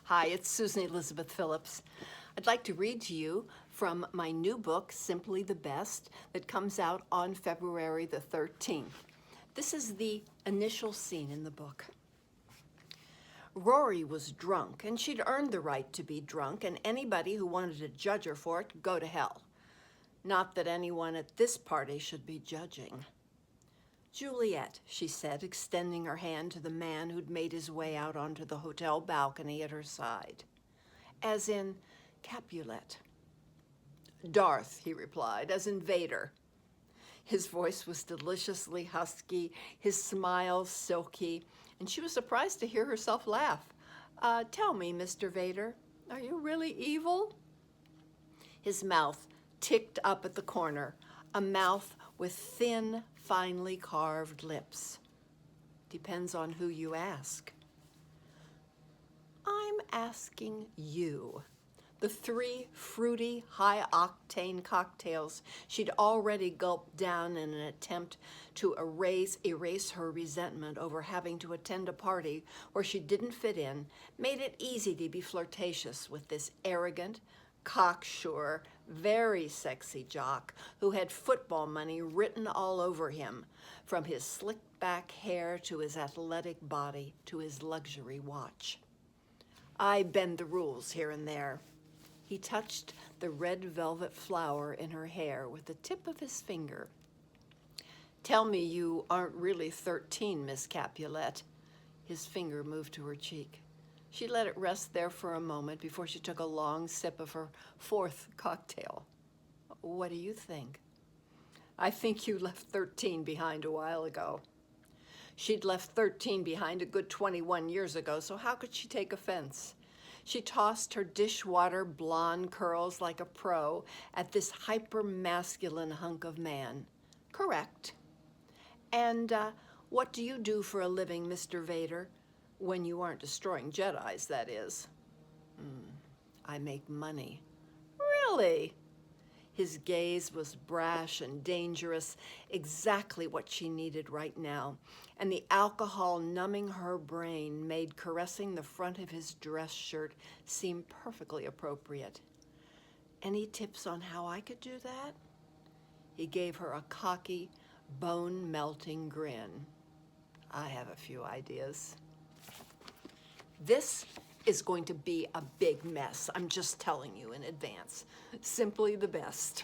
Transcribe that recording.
Hi, it's Susan Elizabeth Phillips. I'd like to read to you from my new book, Simply the Best, that comes out on February the 13th. This is the initial scene in the book. Rory was drunk, and she'd earned the right to be drunk, and anybody who wanted to judge her for it could go to hell. Not that anyone at this party should be judging. Juliet, she said, extending her hand to the man who'd made his way out onto the hotel balcony at her side. As in Capulet. Darth, he replied, as in Vader. His voice was deliciously husky, his smile silky, and she was surprised to hear herself laugh. Tell me, Mr. Vader, are you really evil? His mouth ticked up at the corner, a mouth with thin, finely carved lips. Depends on who you ask. I'm asking you. The 3 fruity, high-octane cocktails she'd already gulped down in an attempt to erase her resentment over having to attend a party where she didn't fit in, made it easy to be flirtatious with this arrogant, cocksure, very sexy jock who had football money written all over him, from his slick-back hair to his athletic body to his luxury watch. I bend the rules here and there. He touched the red velvet flower in her hair with the tip of his finger. Tell me you aren't really 13, Miss Capulet. His finger moved to her cheek. She let it rest there for a moment before she took a long sip of her 4th cocktail. What do you think? I think you left 13 behind a while ago. She'd left 13 behind a good 21 years ago, so how could she take offense? She tossed her dishwater blonde curls like a pro at this hyper-masculine hunk of man. Correct. And what do you do for a living, Mr. Vader? When you aren't destroying Jedis, that is. I make money. Really? His gaze was brash and dangerous, exactly what she needed right now, and the alcohol numbing her brain made caressing the front of his dress shirt seem perfectly appropriate. Any tips on how I could do that? He gave her a cocky, bone-melting grin. I have a few ideas. This is going to be a big mess. I'm just telling you in advance. Simply the best.